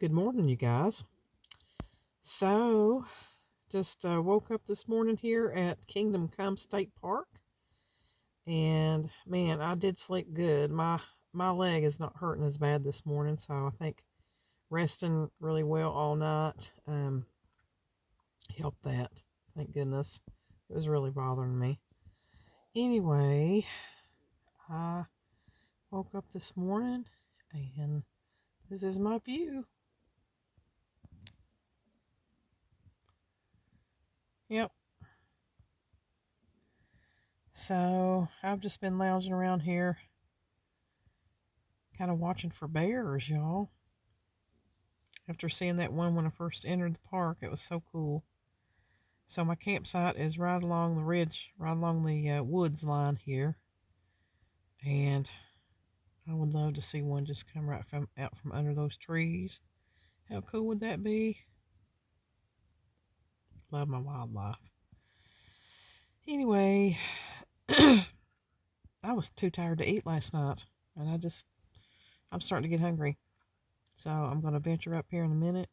Good morning, you guys. So, just woke up this morning here at Kingdom Come State Park, and man, I did sleep good. My leg is not hurting as bad this morning, so I think resting really well all night helped that. Thank goodness. It was really bothering me. Anyway, I woke up this morning, and this is my view. Yep. So I've just been lounging around here kind of watching for bears, y'all. After seeing that one when I first entered the park, it was so cool. So my campsite is right along the ridge, right along the woods line here, and I would love to see one just come right out from under those trees. How cool would that be? Love my wildlife. Anyway, I was too tired to eat last night, and I'm starting to get hungry. So I'm going to venture up here in a minute.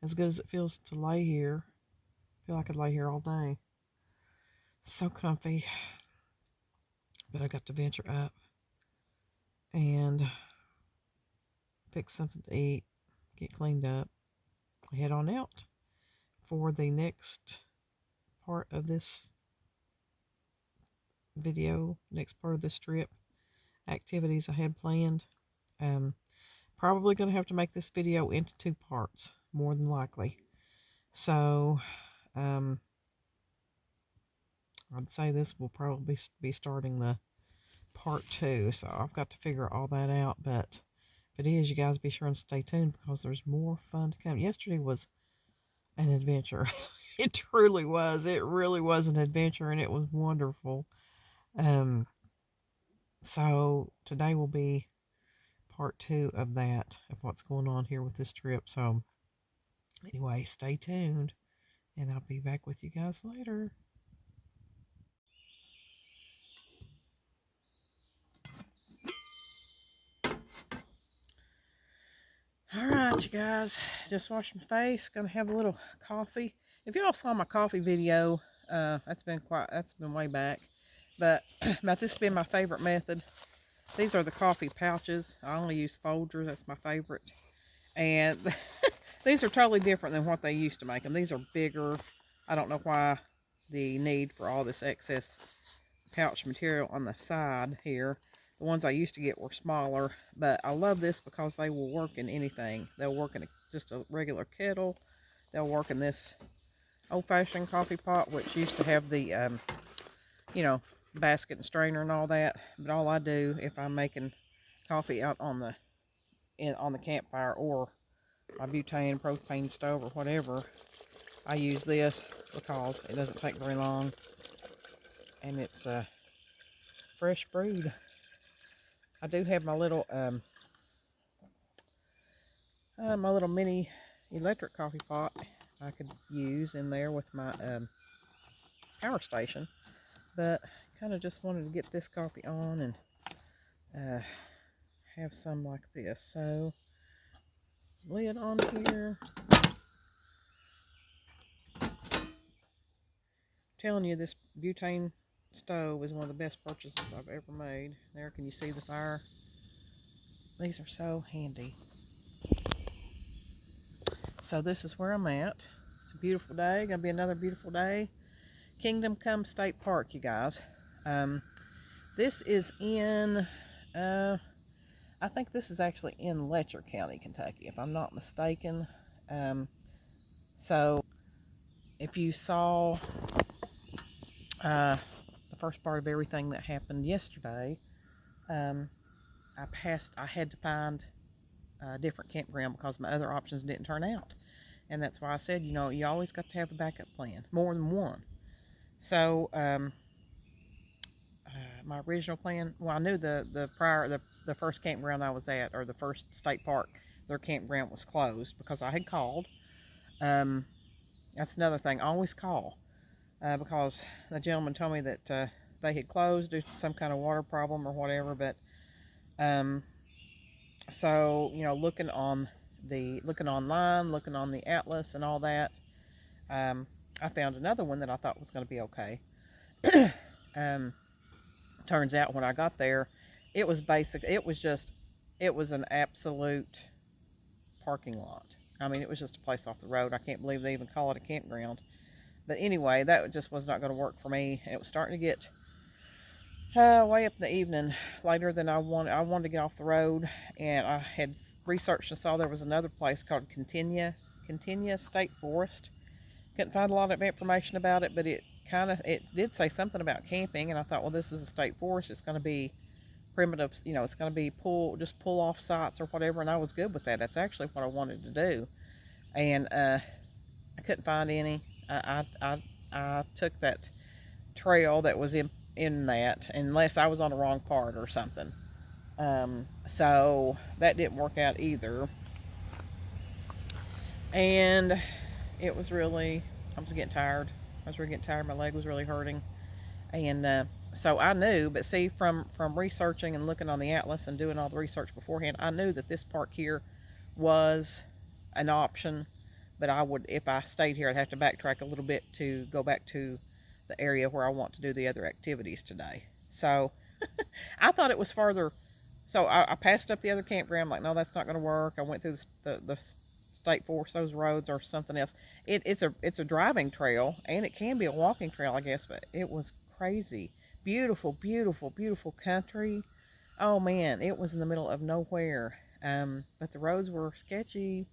As good as it feels to lay here, I feel like I could lay here all day. So comfy. But I got to venture up and pick something to eat, get cleaned up, head on out for the next part of this video, next part of this trip, activities I had planned. Probably going to have to make this video into 2 parts, more than likely. So, I'd say this will probably be starting the part 2. So I've got to figure all that out. But if it is, you guys be sure and stay tuned because there's more fun to come. Yesterday was an adventure. It truly was. It really was an adventure, and it was wonderful. Um, so today will be part 2 of that, of what's going on here with this trip. So anyway, stay tuned, and I'll be back with you guys later. All right, you guys, just washed my face. Gonna have a little coffee. If y'all saw my coffee video, that's been way back. But about this being my favorite method. These are the coffee pouches. I only use Folgers. That's my favorite. And these are totally different than what they used to make them. These are bigger. I don't know why the need for all this excess pouch material on the side here. The ones I used to get were smaller, but I love this because they will work in anything. They'll work in just a regular kettle. They'll work in this old-fashioned coffee pot, which used to have the, basket and strainer and all that. But all I do if I'm making coffee out on the campfire or my butane propane stove or whatever, I use this because it doesn't take very long and it's fresh brewed. I do have my little mini electric coffee pot I could use in there with my power station, but kind of just wanted to get this coffee on and have some like this. So lid on here. Telling you, this butane stove is one of the best purchases I've ever made. There, can you see the fire? These are so handy. So this is where I'm at. It's a beautiful day. Gonna be another beautiful day. Kingdom Come State Park, you guys. This is in, I think this is actually in Letcher County, Kentucky, if I'm not mistaken. So if you saw the first part of everything that happened yesterday, I had to find a different campground because my other options didn't turn out. And that's why I said, you always got to have a backup plan, more than one. So, my original plan, well, I knew the first campground I was at, or the first state park, their campground was closed because I had called. That's another thing, always call, because the gentleman told me that they had closed due to some kind of water problem or whatever. But so looking on looking online, looking on the atlas and all that, I found another one that I thought was going to be okay. Turns out when I got there, it was basic. It was an absolute parking lot. I mean, it was just a place off the road. I can't believe they even call it a campground. But anyway, that just was not going to work for me. It was starting to get way up in the evening, later than I wanted. I wanted to get off the road, and I had researched and saw there was another place called Continia State Forest. Couldn't find a lot of information about it, but it did say something about camping, and I thought, well, this is a state forest. It's going to be primitive, it's going to be pull off sites or whatever, and I was good with that. That's actually what I wanted to do, and I couldn't find any. I took that trail that was in that, unless I was on the wrong part or something. So that didn't work out either, and it was really, I was getting tired. My leg was really hurting, and so I knew. But see, from researching and looking on the atlas and doing all the research beforehand, I knew that this park here was an option. But I would, if I stayed here, I'd have to backtrack a little bit to go back to the area where I want to do the other activities today. So I thought it was further. So I passed up the other campground. I'm like, no, that's not going to work. I went through the state forest, those roads, or something else. It's a driving trail, and it can be a walking trail, I guess. But it was crazy, beautiful, beautiful, beautiful country. Oh man, it was in the middle of nowhere. But the roads were sketchy,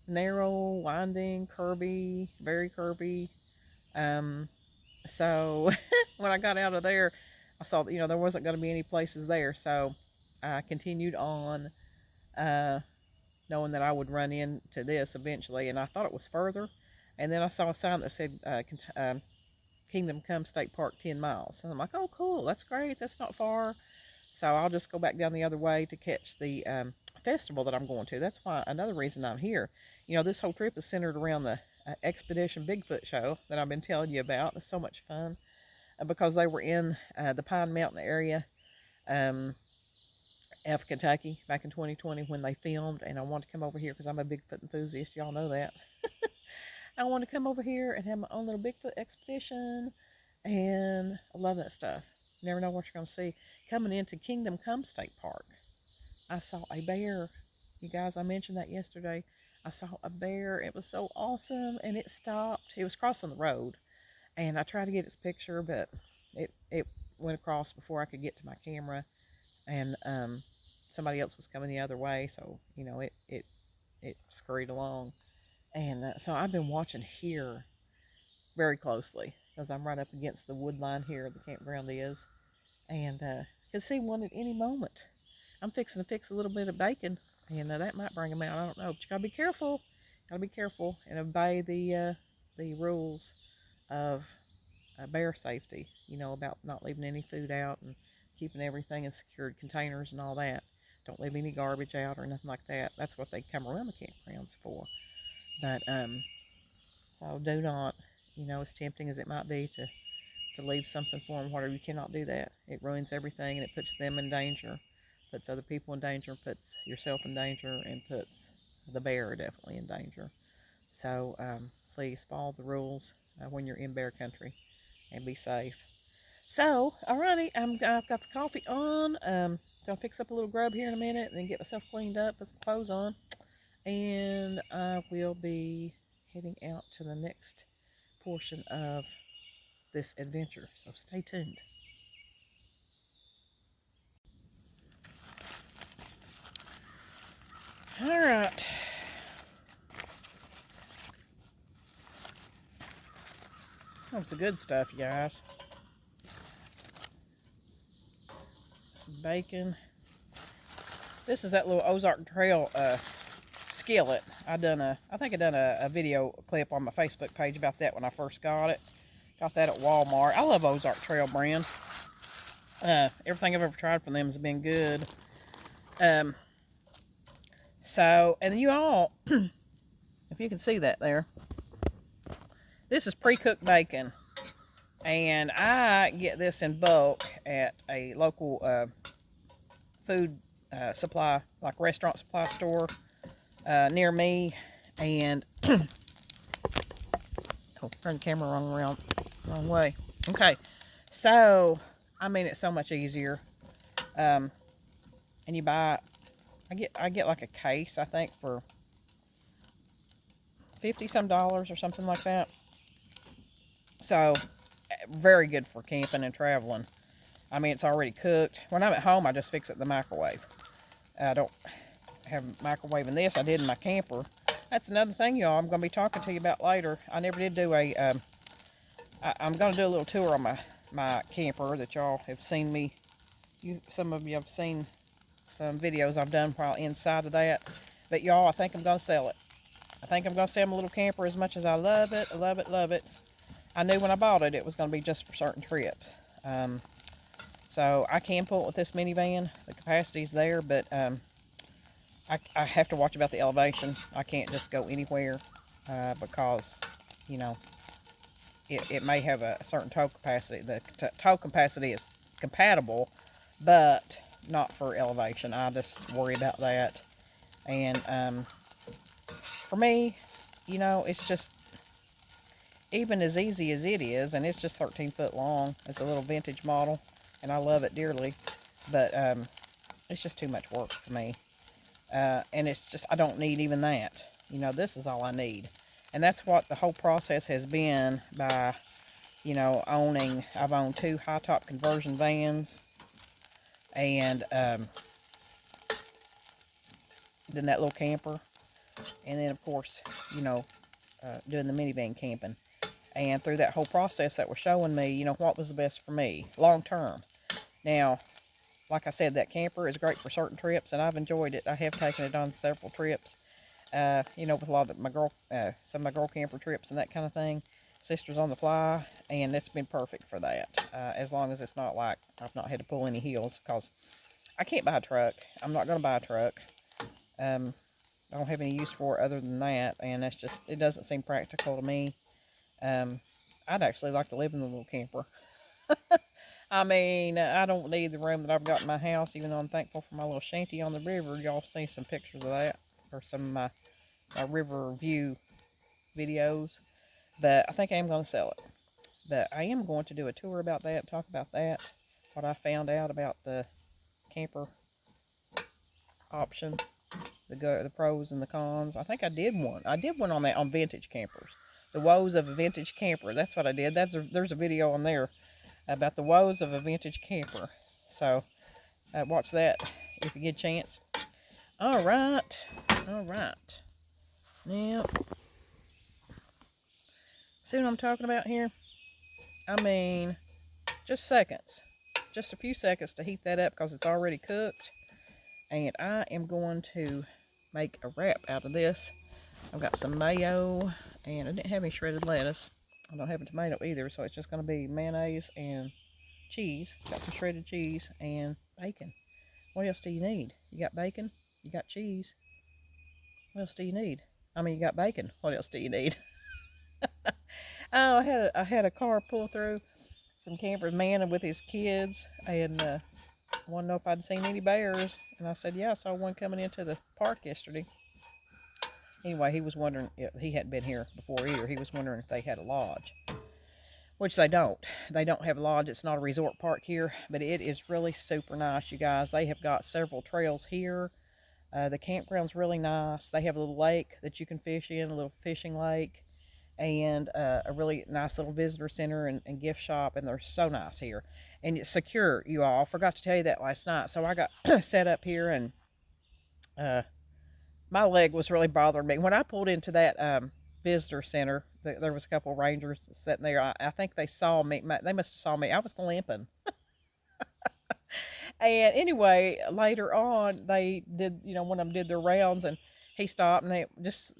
narrow, winding, curvy, very curvy. So when I got out of there, I saw that, there wasn't going to be any places there. So I continued on, knowing that I would run into this eventually. And I thought it was further. And then I saw a sign that said Kingdom Come State Park 10 miles. And I'm like, oh, cool. That's great. That's not far. So I'll just go back down the other way to catch the festival that I'm going to. That's why another reason I'm here. This whole trip is centered around the Expedition Bigfoot show that I've been telling you about. It's so much fun because they were in the Pine Mountain area of Kentucky back in 2020 when they filmed, and I wanted to come over here because I'm a Bigfoot enthusiast. Y'all know that. I want to come over here and have my own little Bigfoot expedition, and I love that stuff. You never know what you're going to see. Coming into Kingdom Come State Park, I saw a bear. You guys, I mentioned that yesterday. I saw a bear. It was so awesome, and it stopped. It was crossing the road, and I tried to get its picture, but it went across before I could get to my camera, and somebody else was coming the other way, so it scurried along. And so I've been watching here very closely because I'm right up against the wood line here, the campground is, and could see one at any moment. I'm fixing to fix a little bit of bacon, and that might bring them out. I don't know, but you gotta be careful. Gotta be careful and obey the rules of bear safety. About not leaving any food out and keeping everything in secured containers and all that. Don't leave any garbage out or nothing like that. That's what they come around the campgrounds for. But so do not, as tempting as it might be to leave something for them, whatever, you cannot do that. It ruins everything, and it puts them in danger, puts other people in danger, puts yourself in danger, and puts the bear definitely in danger. So please follow the rules when you're in bear country, and be safe. So, alrighty, I've got the coffee on. So I'll fix up a little grub here in a minute, and then get myself cleaned up, put some clothes on, and I will be heading out to the next portion of this adventure. So stay tuned. All right. That's the good stuff, you guys. Some bacon. This is that little Ozark Trail skillet. I think I done a video clip on my Facebook page about that when I first got it. Got that at Walmart. I love Ozark Trail brand. Everything I've ever tried from them has been good. So, and you all, if you can see that there, this is pre-cooked bacon, and I get this in bulk at a local food supply, like restaurant supply store. near me, and oh, turn the camera wrong way. Okay, so I mean it's so much easier. And you buy, I get like a case, I think for $50 some or something like that. So very good for camping and traveling. I mean it's already cooked. When I'm at home, I just fix it in the microwave. I don't have a microwave in this. I did in my camper. That's another thing, y'all, I'm going to be talking to you about later. I never did do a, I'm going to do a little tour on my camper that y'all have seen me. Some of you have seen some videos I've done while inside of that. But y'all, I think I'm going to sell it. I think I'm going to sell my little camper as much as I love it, love it, love it. I knew when I bought it, it was going to be just for certain trips. So I can pull it with this minivan. The capacity's there, but I have to watch about the elevation. I can't just go anywhere because, you know, it may have a certain tow capacity. The tow capacity is compatible, but not for elevation. I just worry about that. And for me, you know, it's just, even as easy as it is, and it's just 13 foot long. It's a little vintage model, and I love it dearly, but it's just too much work for me. And it's just, I don't need even that. You know, this is all I need. And that's what the whole process has been by, you know, I've owned 2 high top conversion vans, and then that little camper, and then of course, you know, doing the minivan camping. And through that whole process that was showing me, you know, what was the best for me long term. Now, like I said, that camper is great for certain trips, and I've enjoyed it. I have taken it on several trips, you know, with a lot of some of my girl camper trips and that kind of thing. Sisters on the Fly, and it's been perfect for that. As long as it's not like I've not had to pull any hills, because I can't buy a truck. I'm not going to buy a truck. I don't have any use for it other than that, and that's just, it doesn't seem practical to me. I'd actually like to live in a little camper. I mean, I don't need the room that I've got in my house, even though I'm thankful for my little shanty on the river. Y'all see some pictures of that, or some of my river view videos. But I think I am going to sell it. But I am going to do a tour about that, talk about that, what I found out about the camper option, the pros and the cons. I think I did one. I did one on that, on vintage campers. The woes of a vintage camper. That's what I did. There's a video on there about the woes of a vintage camper. So, watch that if you get a chance. All right. Now, see what I'm talking about here? I mean, just seconds. Just a few seconds to heat that up because it's already cooked. And I am going to make a wrap out of this. I've got some mayo, and I didn't have any shredded lettuce. I don't have a tomato either, so it's just going to be mayonnaise and cheese. Got some shredded cheese and bacon. What else do you need? You got bacon, you got cheese. What else do you need? I mean, you got bacon. What else do you need? Oh, I had a car pull through some camper man with his kids, and wanted to know if I'd seen any bears, and I said, yeah, I saw one coming into the park yesterday. Anyway, he was wondering, he hadn't been here before either. He was wondering if they had a lodge, which they don't. They don't have a lodge. It's not a resort park here, but it is really super nice, you guys. They have got several trails here. The campground's really nice. They have a little lake that you can fish in, a little fishing lake, and a really nice little visitor center and gift shop, and they're so nice here. And it's secure, you all. Forgot to tell you that last night. So I got set up here, and my leg was really bothering me. When I pulled into that visitor center, there was a couple of rangers sitting there. I think they saw me. They must have saw me. I was limping. And anyway, later on, they did, you know, one of them did their rounds, and he stopped, and they just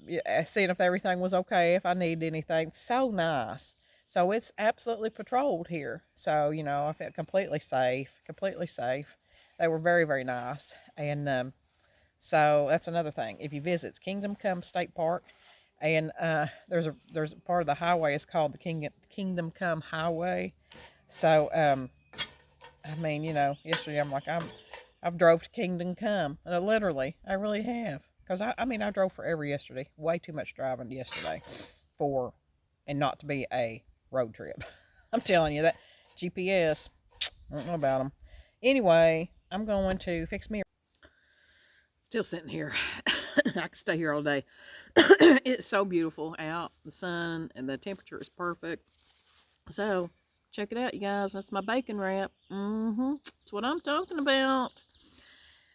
seeing if everything was okay, if I needed anything. So nice. So it's absolutely patrolled here. So, you know, I felt completely safe, completely safe. They were very, very nice. And so that's another thing. If you visit, it's Kingdom Come State Park, and there's a part of the highway is called the Kingdom Come Highway. So I mean, you know, yesterday I'm like, I've drove to Kingdom Come. Literally, I really have. Because I mean, I drove forever yesterday. Way too much driving yesterday for, and not to be a road trip. I'm telling you that GPS, I don't know about them. Anyway, I'm going to fix me. Still sitting here. I could stay here all day. It's so beautiful out. The sun and the temperature is perfect. So, check it out, you guys. That's my bacon wrap. That's what I'm talking about.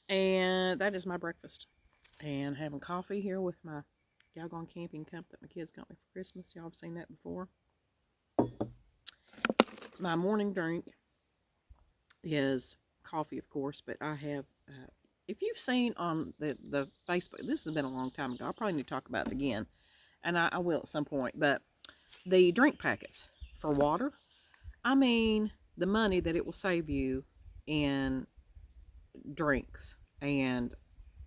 And that is my breakfast. And having coffee here with my Doggone Camping cup that my kids got me for Christmas. Y'all have seen that before. My morning drink is coffee, of course, but I have, if you've seen on the Facebook, this has been a long time ago. I probably need to talk about it again, and I will at some point, but the drink packets for water, I mean, the money that it will save you in drinks, and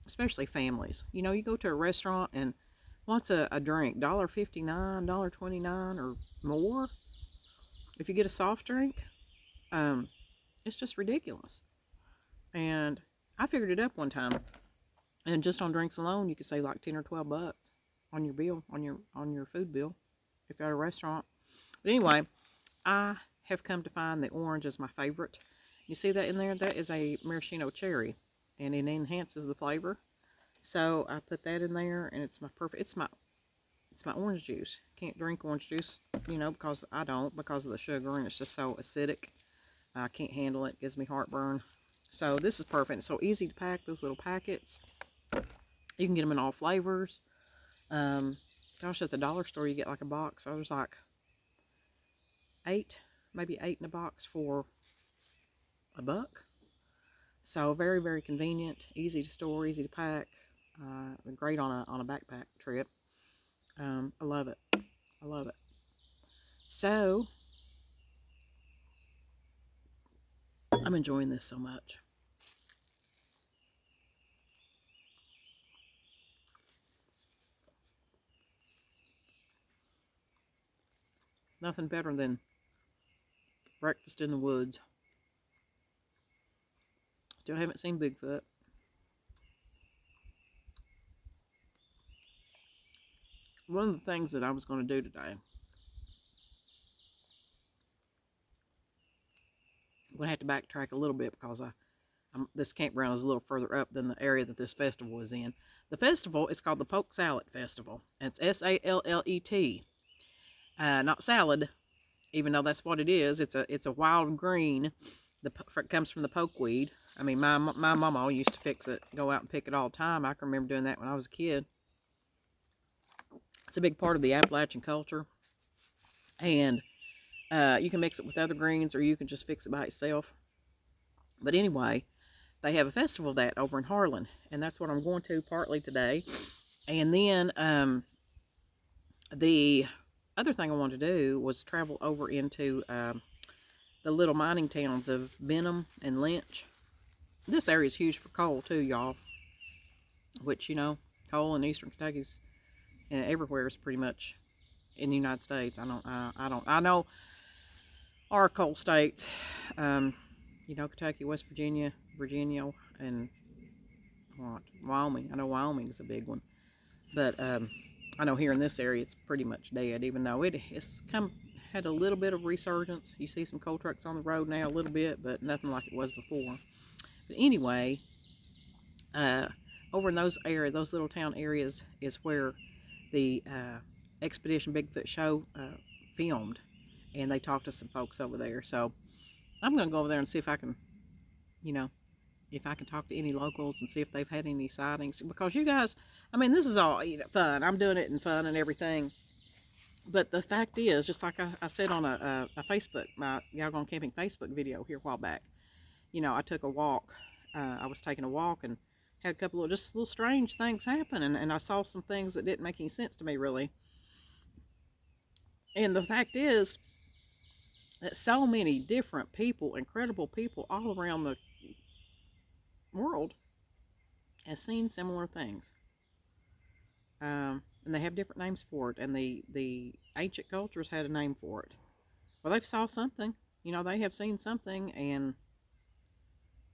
especially families. You know, you go to a restaurant and what's a drink? $1.59, $1.29 or more? If you get a soft drink, it's just ridiculous. And I figured it up one time, and just on drinks alone, you could save like 10 or 12 bucks on your bill, on your food bill, if you're at a restaurant. But anyway, I have come to find the orange is my favorite. You see that in there? That is a maraschino cherry, and it enhances the flavor. So I put that in there, and it's my perfect. It's my orange juice. Can't drink orange juice, you know, because I don't, because of the sugar, and it's just so acidic. I can't handle it. It gives me heartburn. So this is perfect. It's so easy to pack, those little packets. You can get them in all flavors. Gosh, at the dollar store you get like a box. So there's like 8, maybe 8 in a box for $1. So very, very convenient, easy to store, easy to pack. Great on a backpack trip. I love it. I love it. So I'm enjoying this so much. Nothing better than breakfast in the woods. Still haven't seen Bigfoot. One of the things that I was going to do today, I'm going to have to backtrack a little bit because this campground is a little further up than the area that this festival is in. The festival is called the Poke Sallet Festival. And it's Sallet. Not salad, even though that's what it is. It's a wild green. It comes from the pokeweed. I mean, my mama used to fix it, go out and pick it all the time. I can remember doing that when I was a kid. It's a big part of the Appalachian culture. And you can mix it with other greens, or you can just fix it by itself. But anyway, they have a festival of that over in Harlan, and that's what I'm going to partly today. And then the other thing I wanted to do was travel over into the little mining towns of Benham and Lynch. This area is huge for coal too, y'all. Which, you know, coal in eastern Kentucky's and everywhere is pretty much in the United States. I know our coal states, you know, Kentucky, West Virginia, and Wyoming. I know Wyoming's a big one, but I know here in this area it's pretty much dead, even though it's had a little bit of resurgence. You see some coal trucks on the road now a little bit, but nothing like it was before. But anyway, over in those little town areas is where the Expedition Bigfoot show filmed, and they talked to some folks over there. So I'm going to go over there and see if I can, you know, if I can talk to any locals and see if they've had any sightings. Because you guys, I mean, this is all, you know, fun. I'm doing it in fun and everything. But the fact is, just like I said on a Facebook, my Y'all Gone Camping Facebook video here a while back, you know, I took a walk. I was taking a walk and had a couple of just little strange things happen. And I saw some things that didn't make any sense to me, really. And the fact is that so many different people, incredible people all around the world has seen similar things. And they have different names for it. And the ancient cultures had a name for it. Well, they've saw something. You know, they have seen something. And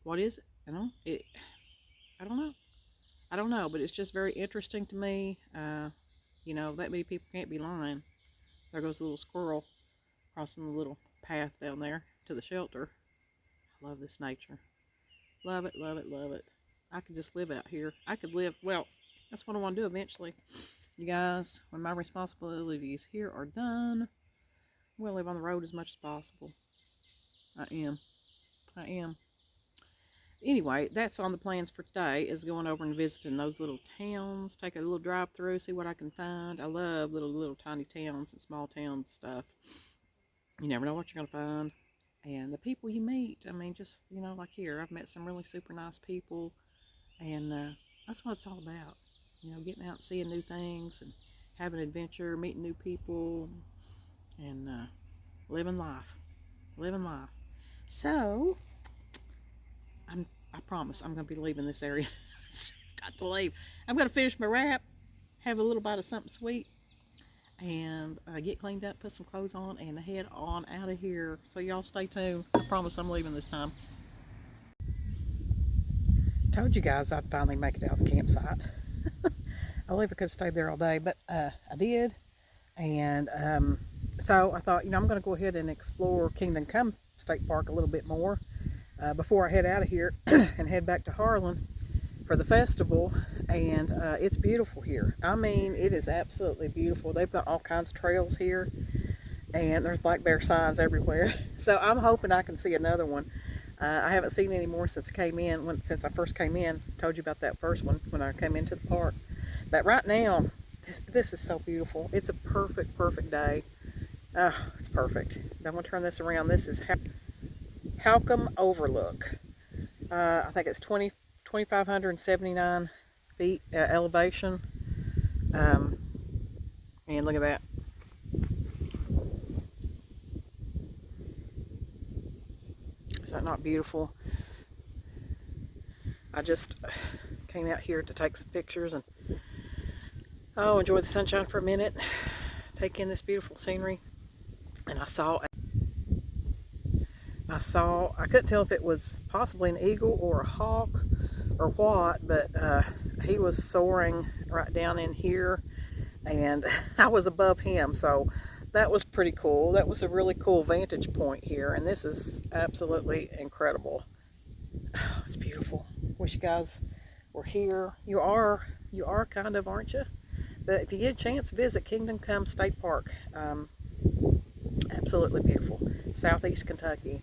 what is it? You know, I don't know. I don't know, but it's just very interesting to me. You know, that many people can't be lying. There goes the little squirrel crossing the little path down there to the shelter. I love this nature. Love it, love it, love it. I could just live out here. I could live, well, that's what I want to do eventually. You guys, when my responsibilities here are done, I'm going to live on the road as much as possible. I am. I am. Anyway, that's on the plans for today, is going over and visiting those little towns, take a little drive through, see what I can find. I love little tiny towns and small towns stuff. You never know what you're going to find. And the people you meet, I mean, just, you know, like here, I've met some really super nice people, and that's what it's all about. You know, getting out and seeing new things, and having adventure, meeting new people, and living life. Living life. So, I promise I'm going to be leaving this area. Got to leave. I'm going to finish my wrap, have a little bite of something sweet, and get cleaned up, put some clothes on, and head on out of here. So y'all stay tuned. I promise I'm leaving this time. Told you guys I'd finally make it out of the campsite. I believe I could have stayed there all day, but I did. And so I thought, you know, I'm going to go ahead and explore Kingdom Come State Park a little bit more before I head out of here and head back to Harlan for the festival. And it's beautiful here. I mean, it is absolutely beautiful. They've got all kinds of trails here, and there's black bear signs everywhere. So I'm hoping I can see another one. I haven't seen any more since I first came in. Told you about that first one when I came into the park. But right now, this is so beautiful. It's a perfect day. Oh, it's perfect. I'm going to turn this around. This is Halcombe Overlook. I think it's 2,579 feet elevation. And look at that. Is that not beautiful? I just came out here to take some pictures and enjoy the sunshine for a minute, take in this beautiful scenery. And I couldn't tell if it was possibly an eagle or a hawk or what, but he was soaring right down in here, and I was above him, so that was pretty cool. That was a really cool vantage point here, and this is absolutely incredible. Oh, it's beautiful. Wish you guys were here. You are kind of, aren't you? But if you get a chance, visit Kingdom Come State Park. Absolutely beautiful. Southeast Kentucky.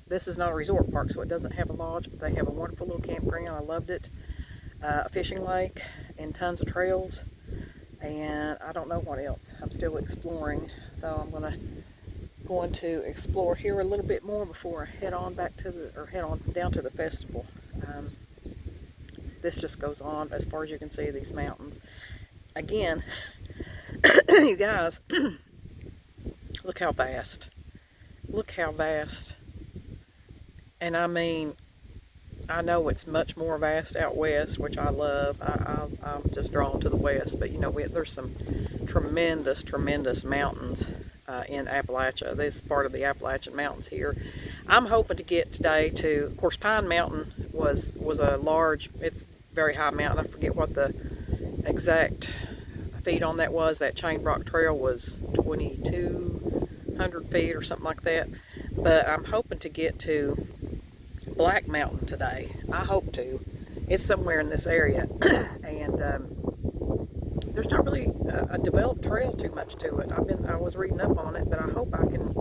This is not a resort park, so it doesn't have a lodge, but they have a wonderful little campground. I loved it. A fishing lake and tons of trails. And I don't know what else. I'm still exploring, so I'm going to explore here a little bit more before I head on down to the festival. This just goes on as far as you can see, these mountains. Again, you guys, look how vast. Look how vast. And I mean, I know it's much more vast out west, which I love. I'm just drawn to the west, but you know, there's some tremendous mountains in Appalachia. This is part of the Appalachian Mountains here. I'm hoping to get today to, of course, Pine Mountain was a large, it's very high mountain. I forget what the exact feet on that was. That chain rock trail was 2,200 feet or something like that. But I'm hoping to get to Black Mountain today. I hope to. It's somewhere in this area. And there's not really a developed trail too much to it. I was reading up on it, but I hope I can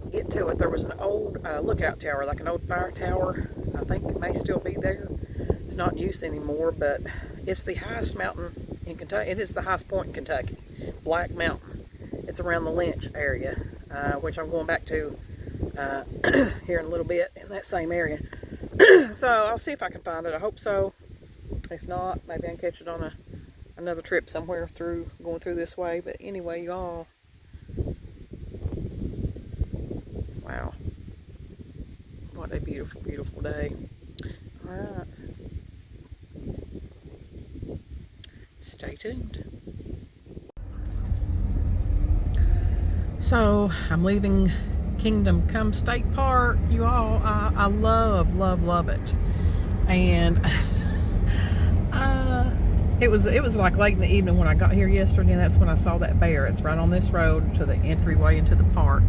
get to it. There was an old lookout tower, like an old fire tower. I think it may still be there. It's not in use anymore, but it's the highest mountain in Kentucky. It is the highest point in Kentucky, Black Mountain. It's around the Lynch area, which I'm going back to here in a little bit in that same area. So I'll see if I can find it. I hope so. If not, maybe I can catch it on another trip somewhere going through this way. But anyway, y'all, wow, what a beautiful day. All right, stay tuned. So I'm leaving Kingdom Come State Park. You all, I love it. And it was like late in the evening when I got here yesterday, and that's when I saw that bear. It's right on this road to the entryway into the park,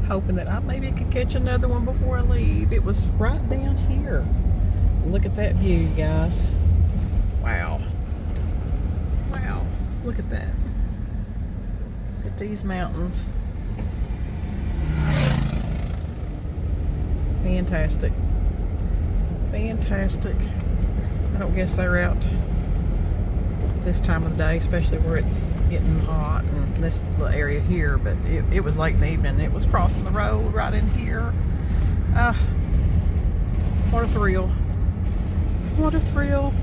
hoping that I maybe could catch another one before I leave. It was right down here. Look at that view, you guys. Wow. Wow. Look at that. Look at these mountains. Fantastic. Fantastic. I don't guess they're out this time of the day, especially where it's getting hot and this little area here, but it was late in the evening. It was crossing the road right in here. What a thrill. What a thrill.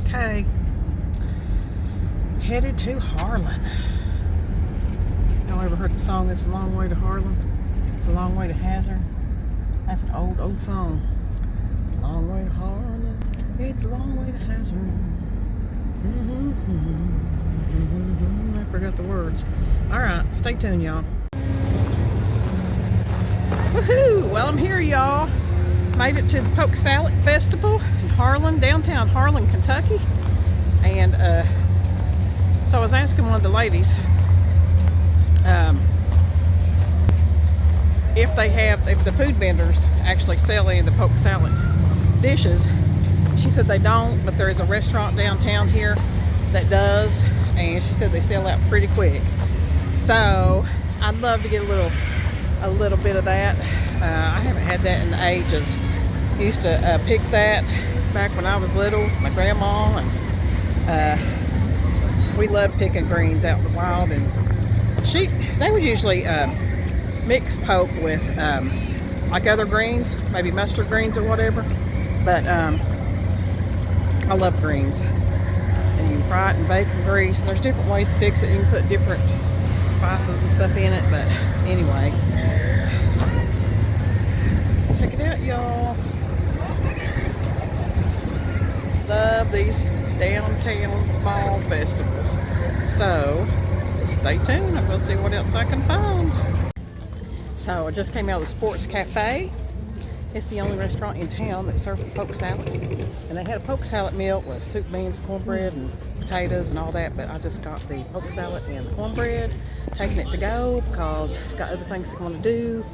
Okay. Headed to Harlan. Y'all ever heard the song, It's a Long Way to Harlan? It's a long way to Hazard. That's an old song. It's a long way to Harlan. It's a long way to Hazard. I forgot the words. Alright, stay tuned, y'all. Woohoo! Well, I'm here, y'all. Made it to the Poke Sallet Festival in Harlan, downtown Harlan, Kentucky. And so I was asking one of the ladies if the food vendors actually sell any of the Poke Sallet dishes. She said they don't, but there is a restaurant downtown here that does, and she said they sell out pretty quick. So I'd love to get a little bit of that. I haven't had that in ages. I used to pick that back when I was little with my grandma, and we loved picking greens out in the wild. And they would usually mix poke with like other greens, maybe mustard greens or whatever. But I love greens. And you can fry it in bacon grease. And there's different ways to fix it. You can put different spices and stuff in it. But anyway, check it out, y'all. Love these downtown small festivals. So just stay tuned. I'm going to see what else I can find. So I just came out of the Sports Cafe. It's the only restaurant in town that serves the poke salad. And they had a poke salad meal with soup, beans, cornbread, and potatoes and all that. But I just got the poke salad and the cornbread, taking it to go because I've got other things I'm going to do.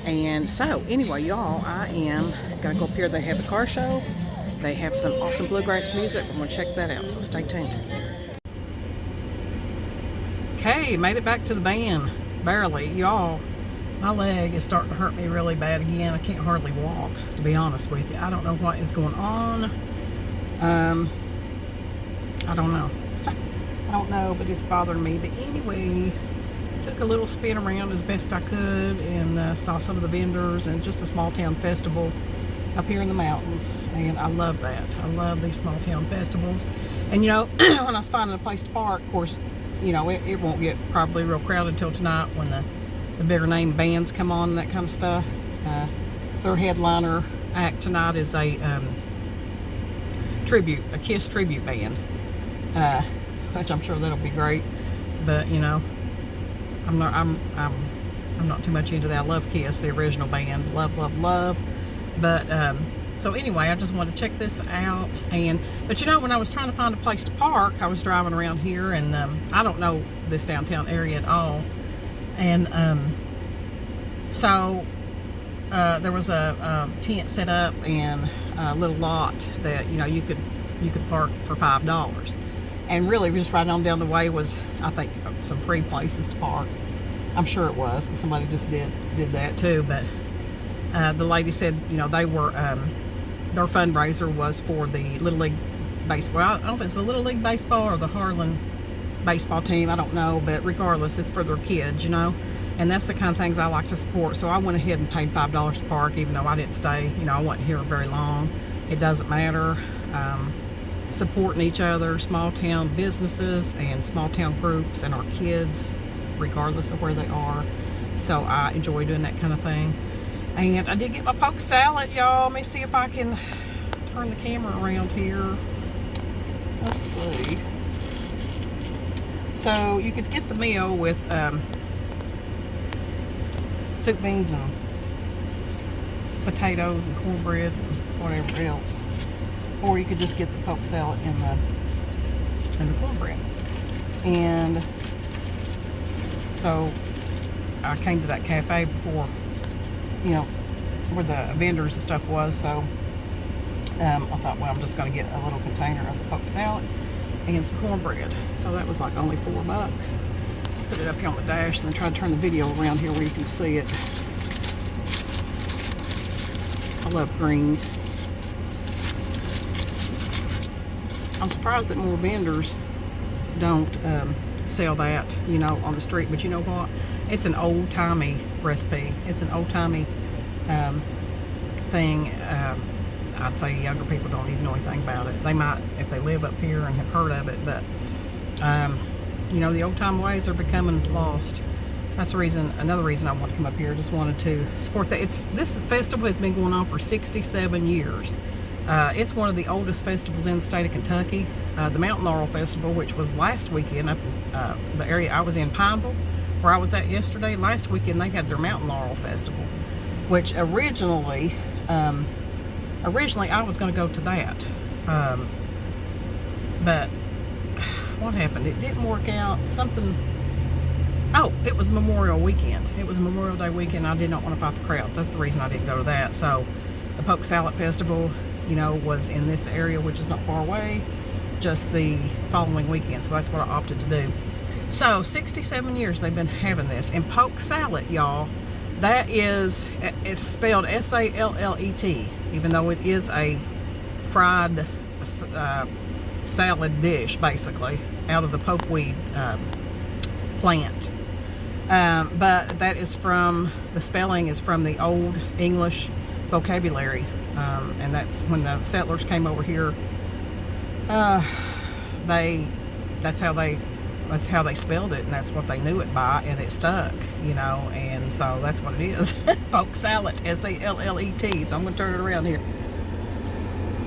And so anyway, y'all, I am going to go up here. They have a car show. They have some awesome bluegrass music. I'm going to check that out, so stay tuned. Okay, made it back to the van. Barely. Y'all, my leg is starting to hurt me really bad again. I can't hardly walk, to be honest with you. I don't know what is going on. I don't know. I don't know, but it's bothering me. But anyway, took a little spin around as best I could and saw some of the vendors and just a small town festival up here in the mountains. And I love that. I love these small town festivals. And you know, when I was finding a place to park, of course, you know, it won't get probably real crowded until tonight when the bigger name bands come on and that kind of stuff. Their headliner act tonight is a KISS tribute band, which I'm sure that'll be great. But you know, I'm not too much into that. I love KISS, the original band, love. But so anyway, I just wanted to check this out. But you know, when I was trying to find a place to park, I was driving around here, and I don't know this downtown area at all. And so there was a tent set up and a little lot that, you know, you could park for $5. And really just right on down the way was, I think, some free places to park. I'm sure it was, because somebody just did that too. But the lady said, you know, they were their fundraiser was for the Little League Baseball. I don't know if it's the Little League Baseball or the Harlan baseball team, I don't know, but regardless, it's for their kids, you know, and that's the kind of things I like to support. So I went ahead and paid $5 to park, even though I didn't stay, you know, I wasn't here very long. It doesn't matter. Supporting each other, small town businesses and small town groups and our kids, regardless of where they are. So I enjoy doing that kind of thing. And I did get my poke salad, y'all. Let me see if I can turn the camera around here. Let's see. So you could get the meal with soup beans and potatoes and cornbread and whatever else. Or you could just get the poke salad and the cornbread. And so I came to that cafe before, you know, where the vendors and stuff was. So I thought, well, I'm just going to get a little container of the poke salad and some cornbread. So that was like only $4. Put it up here on the dash and then try to turn the video around here where you can see it. I love greens. I'm surprised that more vendors don't sell that, you know, on the street. But you know what? It's an old-timey recipe. It's an old-timey thing. I'd say younger people don't even know anything about it. They might if they live up here and have heard of it, but you know, the old-time ways are becoming lost. That's the reason. Another reason I want to come up here. I just wanted to support that. This festival has been going on for 67 years. It's one of the oldest festivals in the state of Kentucky. The Mountain Laurel Festival, which was last weekend up in the area I was in, Pineville, where I was at yesterday. Last weekend they had their Mountain Laurel Festival, which originally I was going to go to that, but what happened? It didn't work out. Oh, it was Memorial weekend. It was Memorial Day weekend. I did not want to fight the crowds. That's the reason I didn't go to that. So the Poke Sallet Festival, you know, was in this area, which is not far away, just the following weekend. So that's what I opted to do. So 67 years they've been having this. And Poke Sallet, y'all, that is, it's spelled S-A-L-L-E-T, even though it is a fried salad dish, basically, out of the pokeweed plant. But that is from, the spelling is from the Old English vocabulary, and that's when the settlers came over here. That's how they spelled it, and that's what they knew it by, and it stuck, you know, and so that's what it is. Poke Sallet, S-A-L-L-E-T. So I'm going to turn it around here.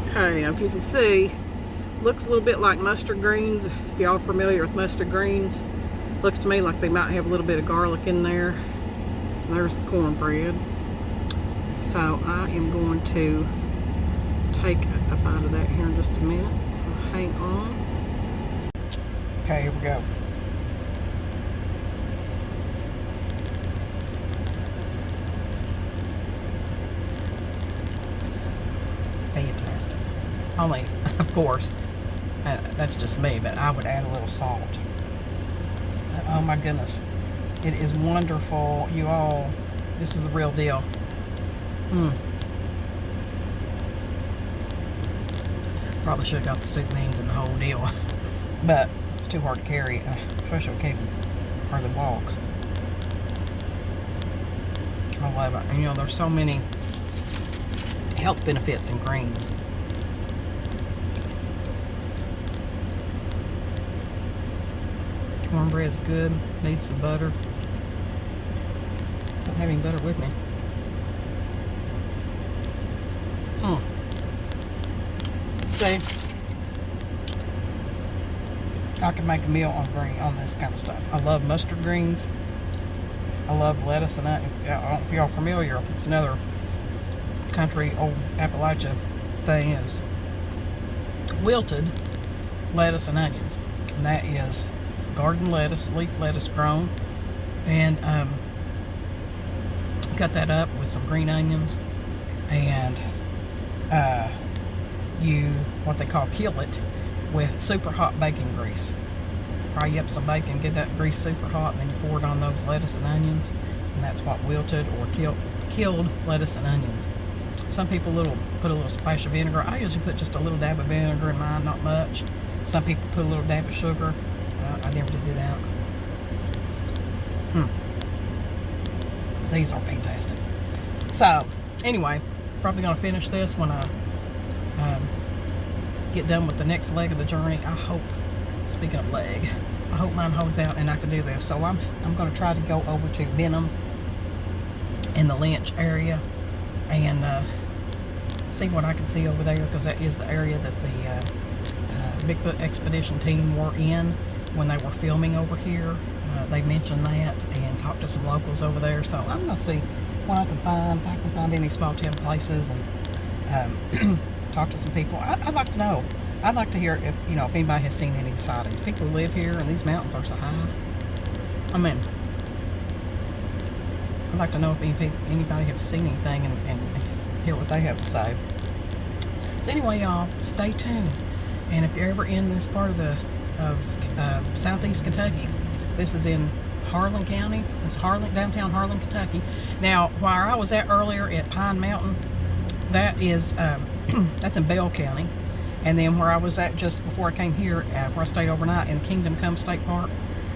Okay, now if you can see, looks a little bit like mustard greens. If y'all are familiar with mustard greens, looks to me like they might have a little bit of garlic in there. And there's the cornbread. So I am going to take a bite of that here in just a minute. Hang on. Okay, here we go. Fantastic. Only, of course, that's just me, but I would add a little salt. Oh my goodness. It is wonderful. You all, this is the real deal. Probably should have got the soup beans and the whole deal, but it's too hard to carry, especially with people hardly walk. I love it. And you know, there's so many health benefits in greens. Cornbread's good. Needs some butter. Don't have any butter with me. See, I can make a meal on this kind of stuff. I love mustard greens. I love lettuce and onions. I don't know if y'all familiar. It's another country old Appalachia thing is wilted lettuce and onions, and that is garden lettuce, leaf lettuce grown, and cut that up with some green onions, and you what they call kill it with super hot bacon grease. Fry you up some bacon, get that grease super hot, and then you pour it on those lettuce and onions, and that's what wilted or killed lettuce and onions. Some people put a little splash of vinegar. I usually put just a little dab of vinegar in mine, not much. Some people put a little dab of sugar. I never did do that. These are fantastic. So, anyway, probably going to finish this when I get done with the next leg of the journey. I hope, speaking of leg, I hope mine holds out and I can do this. So I'm going to try to go over to Benham and the Lynch area and see what I can see over there, because that is the area that the Bigfoot Expedition team were in when they were filming over here. they mentioned that and talked to some locals over there. So I'm gonna see what I can find, if I can find any small town places, and talk to some people. I'd like to know. I'd like to hear if if anybody has seen any sightings. People who live here, and these mountains are so high. I mean, I'd like to know if anybody has seen anything and hear what they have to say. So anyway, y'all, stay tuned. And if you're ever in this part of southeast Kentucky, this is in Harlan County. It's downtown Harlan, Kentucky. Now, where I was at earlier at Pine Mountain, that is that's in Bell County. And then where I was at just before I came here, where I stayed overnight in Kingdom Come State Park,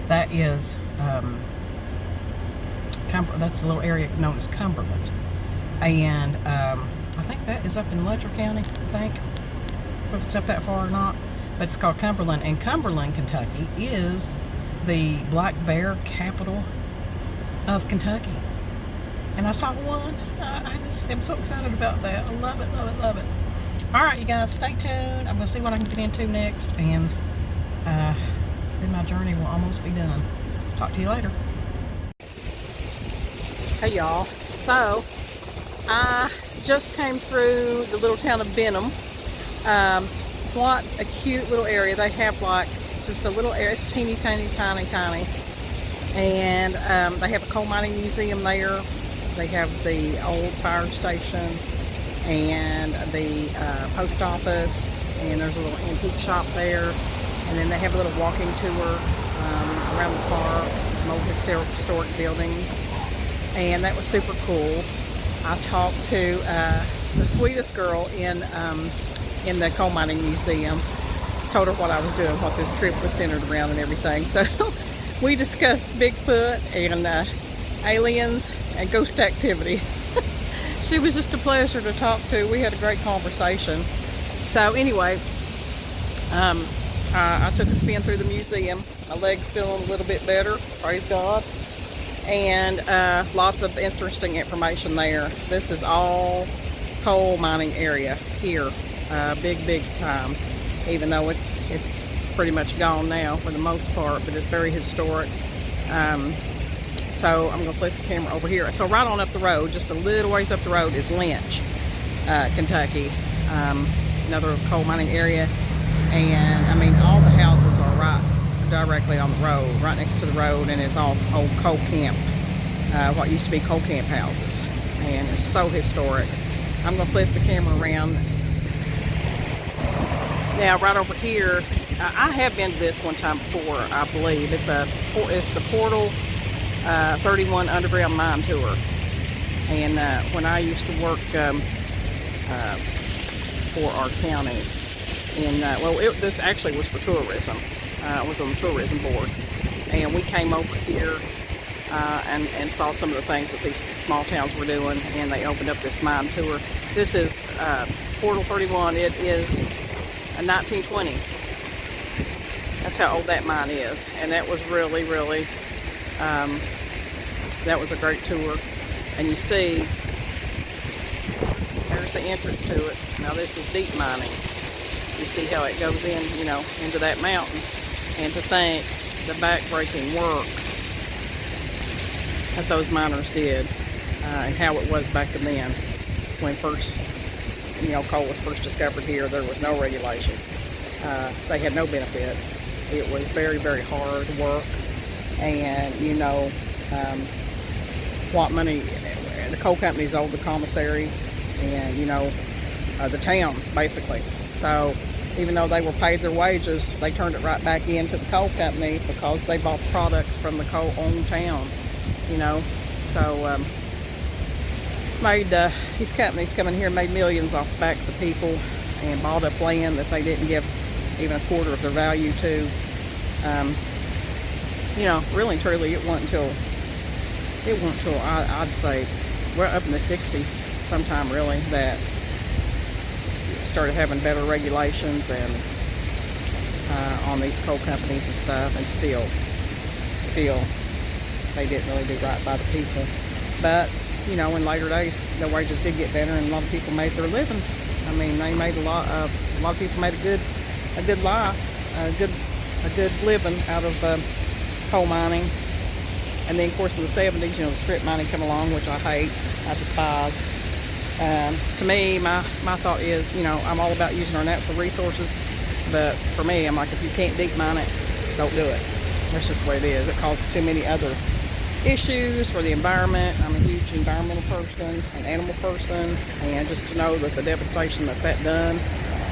that is that's a little area known as Cumberland. And I think that is up in Letcher County, I think, if it's up that far or not. But it's called Cumberland, and Cumberland, Kentucky is the black bear capital of Kentucky. And I saw one. I just am so excited about that. I love it, love it, love it. All right, you guys, stay tuned. I'm going to see what I can get into next, and then my journey will almost be done. Talk to you later. Hey, y'all. So, I just came through the little town of Benham. What a cute little area. They have like just a little area. It's teeny, tiny, tiny, tiny. And they have a coal mining museum there. They have the old fire station and the post office. And there's a little antique shop there. And then they have a little walking tour around the park. Some old historic buildings. And that was super cool. I talked to the sweetest girl in the coal mining museum. Told her what I was doing, what this trip was centered around and everything. So we discussed Bigfoot and aliens and ghost activity. She was just a pleasure to talk to. We had a great conversation. So anyway, I took a spin through the museum. My leg's feeling a little bit better, praise God. And lots of interesting information there. This is all coal mining area here, big time, even though it's pretty much gone now for the most part, but it's very historic. So I'm going to flip the camera over here. So right on up the road, just a little ways up the road, is Lynch, Kentucky, another coal mining area. And I mean, all the houses are right directly on the road, right next to the road, and it's all old coal camp, what used to be coal camp houses, and it's so historic. I'm going to flip the camera around. Now, right over here, I have been to this one time before, I believe. It's the Portal 31 Underground Mine Tour. And when I used to work for our county, this actually was for tourism. I was on the tourism board, and we came over here and saw some of the things that these small towns were doing, and they opened up this mine tour. This is Portal 31. It is a 1920. That's how old that mine is, and that was really, that was a great tour. And you see, there's the entrance to it. Now this is deep mining. You see how it goes in, into that mountain. And to think the back-breaking work that those miners did, and how it was back then, when first, coal was first discovered here. There was no regulations. They had no benefits. It was very, very hard work. And, what money, the coal companies owed the commissary and, the town, basically. So, even though they were paid their wages, they turned it right back into the coal company because they bought products from the coal-owned town, So, these companies come in here and made millions off the backs of people and bought up land that they didn't give even a quarter of their value to. Really and truly, it wasn't until I'd say, we're up in the 60s sometime, really, that started having better regulations and on these coal companies and stuff, and still they didn't really do right by the people. But in later days, the wages did get better, and a lot of people made their livings. I mean, they made a lot of people made a good life, a good living out of coal mining. And then, of course, in the 70s, you know, the strip mining come along, which I hate. I despise. To me, my thought is, you know, I'm all about using our natural resources. But for me, I'm like, if you can't deep mine it, don't do it. That's just the way it is. It causes too many other issues for the environment. I'm a huge environmental person, an animal person, and just to know that the devastation that done,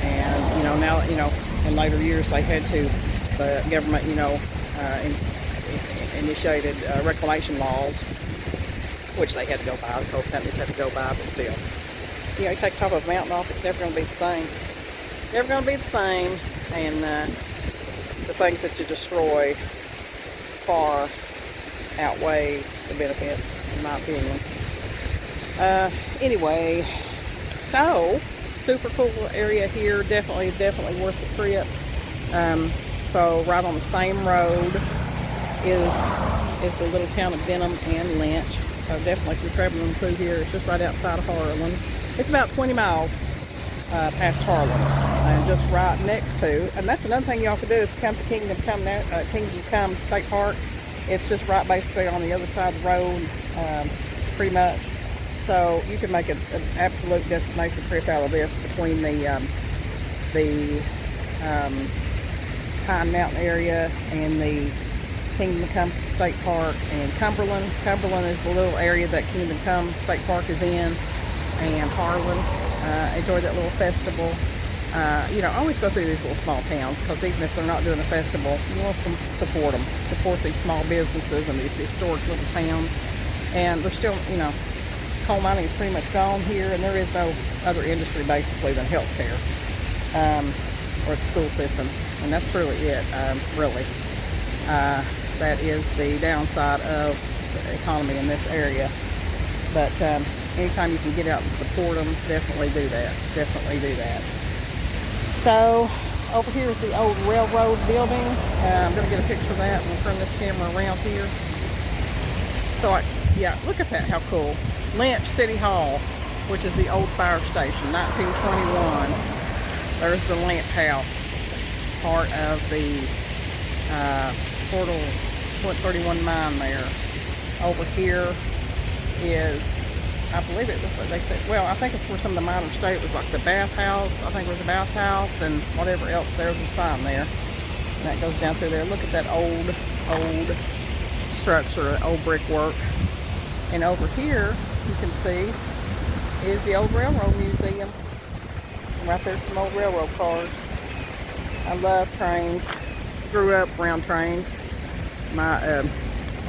and you know, now, you know, in later years they had to, the government, you know, initiated reclamation laws, which they had to go by, the coal companies had to go by, but still, you know, you take top of a mountain off, it's never going to be the same. Never going to be the same, and the things that you destroy far outweigh the benefits, in my opinion. Anyway, so super cool area here. Definitely worth the trip. So right on the same road is the little town of Benham and Lynch. So definitely, if you're traveling through here, it's just right outside of Harlan. It's about 20 miles past Harlan, and just right next to. And that's another thing y'all could do is come to Kingdom Come State Park. It's just right basically on the other side of the road, pretty much. So you can make an absolute destination trip out of this between the Pine Mountain area and the Kingdom Come State Park and Cumberland. Cumberland is the little area that Kingdom Come State Park is in, and Harlan. Enjoy that little festival. You know, always go through these little small towns, because even if they're not doing a festival, you want to support them. Support these small businesses and these historic little towns. And they're still, you know, coal mining is pretty much gone here, and there is no other industry basically than healthcare, or the school system. And that's truly it, really. That is the downside of the economy in this area. But anytime you can get out and support them, definitely do that. Definitely do that. So over here is the old railroad building. I'm going to get a picture of that. We'll turn this camera around here. So yeah, look at that, how cool. Lynch City Hall, which is the old fire station, 1921. There's the Lynch House, part of the Portal 31 mine there. Over here is, I believe it was, they said, well, I think it's where some of the miners stayed. It was like the bathhouse. I think it was a bathhouse and whatever else. There's a sign there. And that goes down through there. Look at that old structure, old brickwork. And over here, you can see, is the old railroad museum. And right there's some old railroad cars. I love trains. Grew up around trains. My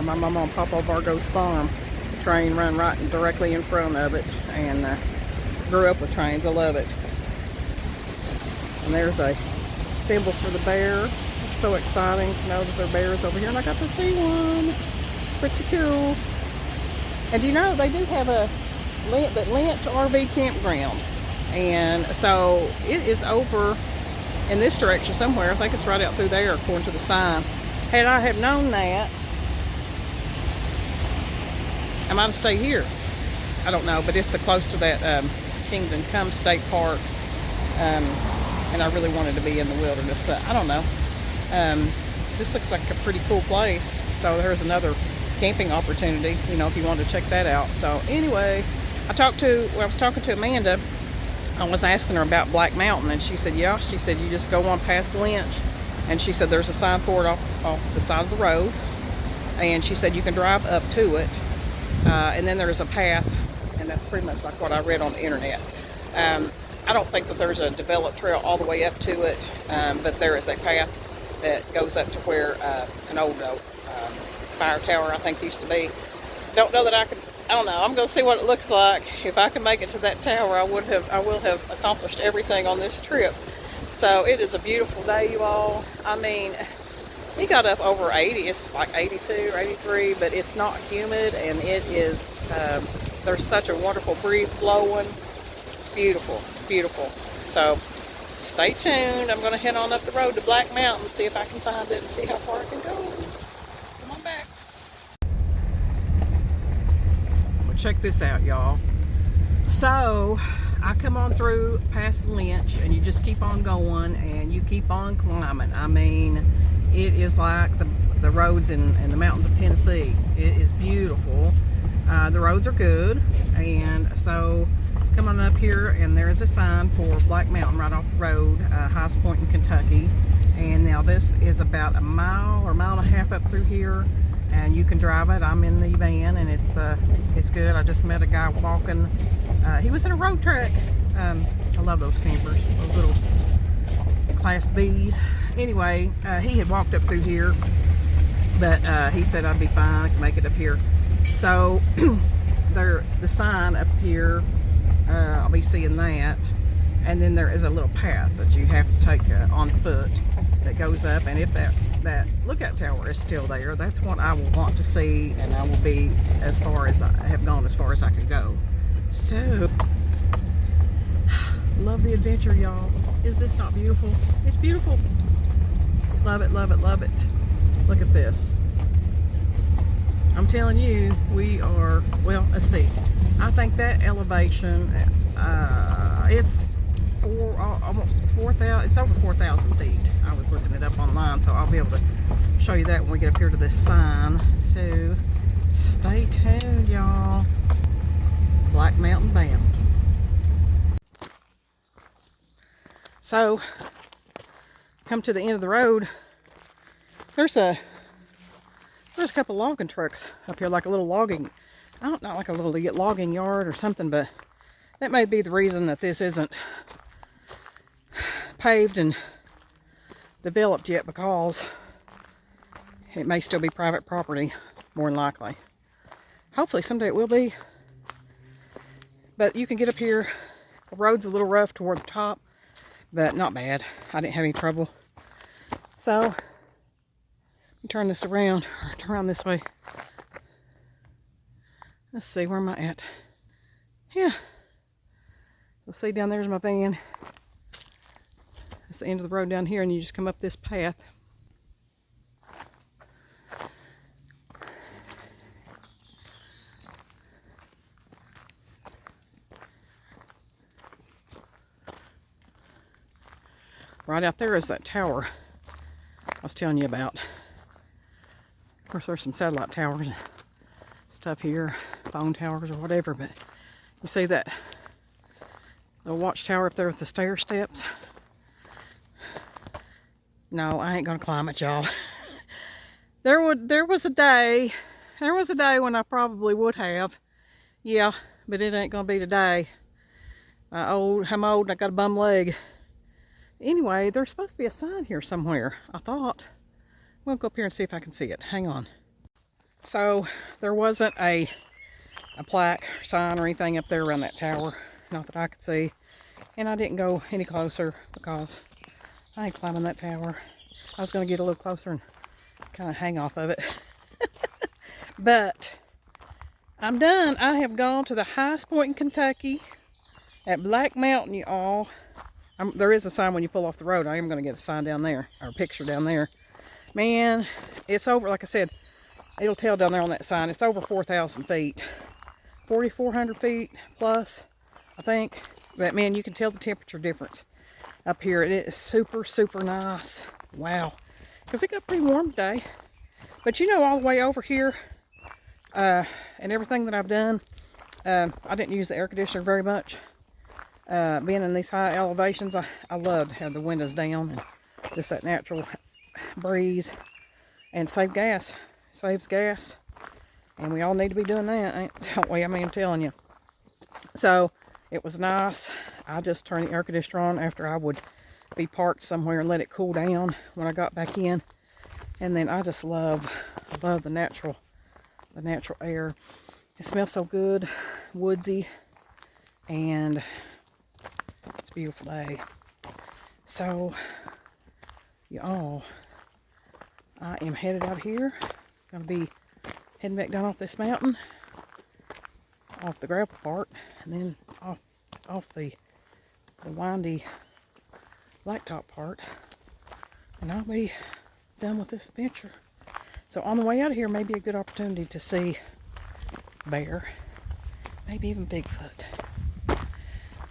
mama and Papa Vargo's farm. Train run right directly in front of it, and grew up with trains. I love it. And there's a symbol for the bear. It's so exciting to know that there are bears over here, and I got to see one. Pretty cool. And you know, they do have a Lynch RV campground, and so it is over in this direction somewhere. I think it's right out through there according to the sign. Had I have known that, I might have stayed here. I don't know, but it's so close to that Kingdom Come State Park, and I really wanted to be in the wilderness, but I don't know. This looks like a pretty cool place. So there's another camping opportunity, you know, if you wanted to check that out. So anyway, when I was talking to Amanda, I was asking her about Black Mountain, and she said, yeah, she said, you just go on past Lynch, and she said there's a sign for it off the side of the road, and she said you can drive up to it. And then there's a path, and that's pretty much like what I read on the internet. I don't think that there's a developed trail all the way up to it, but there is a path that goes up to where an old fire tower, I think, used to be. Don't know that I don't know. I'm going to see what it looks like. If I can make it to that tower, I will have accomplished everything on this trip. So it is a beautiful day, you all. I mean, it got up over 80. It's like 82 or 83, but it's not humid, and it is, there's such a wonderful breeze blowing. It's beautiful, beautiful. So stay tuned. I'm going to head on up the road to Black Mountain, see if I can find it and see how far I can go. Come on back. Well, check this out, y'all. So I come on through past Lynch, and you just keep on going, and you keep on climbing. I mean, it is like the roads in the mountains of Tennessee. It is beautiful. The roads are good, and so come on up here, and there is a sign for Black Mountain right off the road, highest point in Kentucky. And now this is about a mile or mile and a half up through here, and you can drive it. I'm in the van, and it's good. I just met a guy walking. He was in a road truck. I love those campers, those little Class B's. Anyway, he had walked up through here, but he said I'd be fine. I could make it up here. So the sign up here, I'll be seeing that, and then there is a little path that you have to take on foot that goes up. And if that lookout tower is still there, that's what I will want to see, and I will be as far as I have gone, as far as I can go. So love the adventure, y'all. Is this not beautiful? It's beautiful. Love it, love it, love it. Look at this. I'm telling you, we are, well, let's see. I think that elevation, it's 4,000, it's over 4,000 feet. I was looking it up online, so I'll be able to show you that when we get up here to this sign. So stay tuned, y'all. Black Mountain bound. So come to the end of the road. There's a couple logging trucks up here, like a little logging, I don't know, like a little logging yard or something, but that may be the reason that this isn't paved and developed yet, because it may still be private property, more than likely. Hopefully someday it will be. But you can get up here. The road's a little rough toward the top, but not bad. I didn't have any trouble. So let me turn this around, or turn around this way. Let's see, where am I at? Yeah. You'll see down there's my van. That's the end of the road down here, and you just come up this path. Right out there is that tower I was telling you about. Of course, there's some satellite towers and stuff here, phone towers or whatever, but you see that little watchtower up there with the stair steps? No, I ain't gonna climb it, y'all. There was a day when I probably would have. Yeah, but it ain't gonna be today. I'm old and I got a bum leg. Anyway, there's supposed to be a sign here somewhere, I thought. We'll go up here and see if I can see it. Hang on. So there wasn't a plaque or sign or anything up there around that tower, not that I could see. And I didn't go any closer because I ain't climbing that tower. I was going to get a little closer and kind of hang off of it. But I'm done. I have gone to the highest point in Kentucky at Black Mountain, y'all. There is a sign when you pull off the road. I am going to get a sign down there, or a picture down there. Man, it's over, like I said, it'll tell down there on that sign, it's over 4,000 feet. 4,400 feet plus, I think. But man, you can tell the temperature difference up here. It is super, super nice. Wow. Because it got pretty warm today. But you know, all the way over here, and everything that I've done, I didn't use the air conditioner very much. Being in these high elevations, I love to have the windows down and just that natural breeze, and save gas. Saves gas, and we all need to be doing that, don't we? I mean, I'm telling you. So it was nice. I just turned the air conditioner on after I would be parked somewhere and let it cool down when I got back in. And then I love the natural air. It smells so good, woodsy, and it's a beautiful day. So y'all, I am headed out here. Gonna be heading back down off this mountain, off the gravel part, and then off the windy blacktop part, and I'll be done with this adventure. So on the way out of here may be a good opportunity to see bear, maybe even Bigfoot.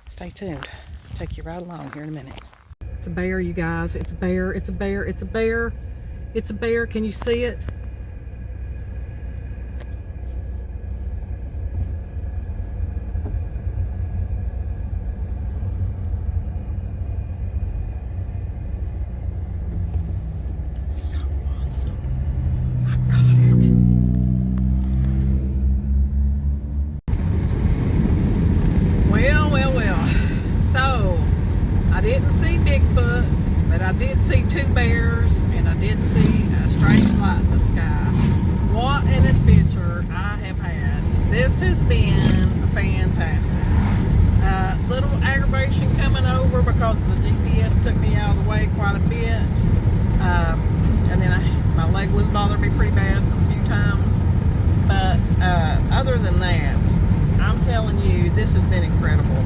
Stay tuned. I'll take you right along here in a minute. It's a bear, you guys. It's a bear. It's a bear. It's a bear. It's a bear. Can you see it? So awesome. I got it. Well. So, I didn't see Bigfoot, but I did see 2 bears, and I did see a strange light in the sky. What an adventure I have had. This has been fantastic. Little aggravation coming over because the GPS took me out of the way quite a bit. And then my leg was bothering me pretty bad a few times. But other than that, I'm telling you, this has been incredible.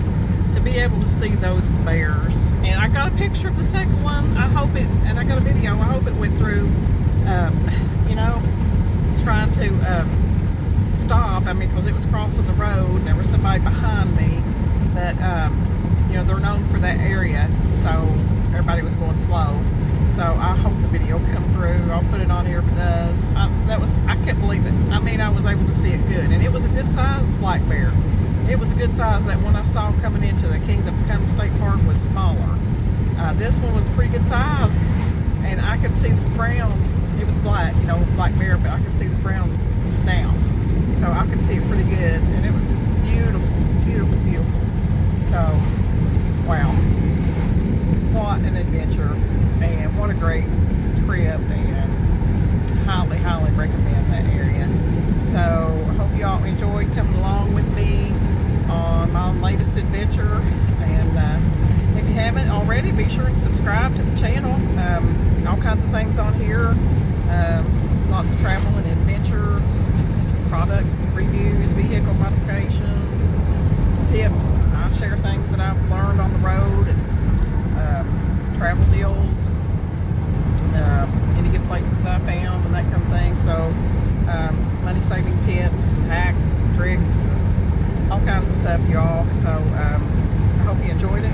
To be able to see those bears. And I got a picture of the second one. I hope it, and I got a video, I hope it went through, you know, trying to stop. I mean, because it was crossing the road and there was somebody behind me. But, you know, they're known for that area, so everybody was going slow. So I hope the video will come through. I'll put it on here if it does. I can't believe it. I mean, I was able to see it good. And it was a good size black bear. It was a good size. That one I saw coming into the Kingdom Come State Park was smaller. This one was a pretty good size. And I could see the brown. It was black, you know, black bear, but I could see the brown snout. So I could see it pretty good. And it was beautiful, beautiful, beautiful. So, wow. What an adventure. And what a great trip. And highly, highly recommend that area. So, I hope y'all enjoyed coming along with me on my latest adventure. And if you haven't already, be sure to subscribe to the channel. All kinds of things on here. Lots of travel and adventure, product reviews, vehicle modifications, tips. I share things that I've learned on the road, and travel deals, any good places that I found and that kind of thing. So money saving tips and hacks and tricks and all kinds of stuff, y'all. So I hope you enjoyed it.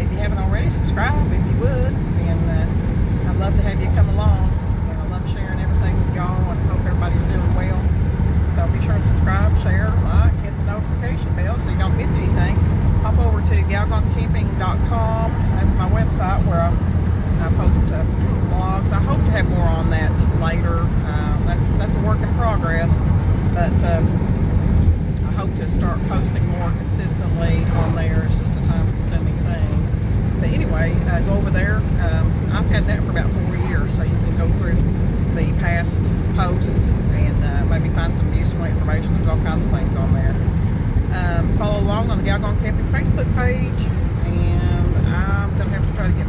If you haven't already, subscribe if you would. And I'd love to have you come along. And I love sharing everything with y'all, and I hope everybody's doing well. So be sure to subscribe, share, like, hit the notification bell so you don't miss anything. Hop over to galgoncamping.com. That's my website where I post blogs. I hope to have more on that later. That's a work in progress, but I hope to start posting more consistently on there. It's just a time-consuming thing. But anyway, go over there. I've had that for about 4 years, so you can go through the past posts and maybe find some useful information. There's all kinds of things on there. Follow along on the Galgon Camping Facebook page, and I'm going to have to try to get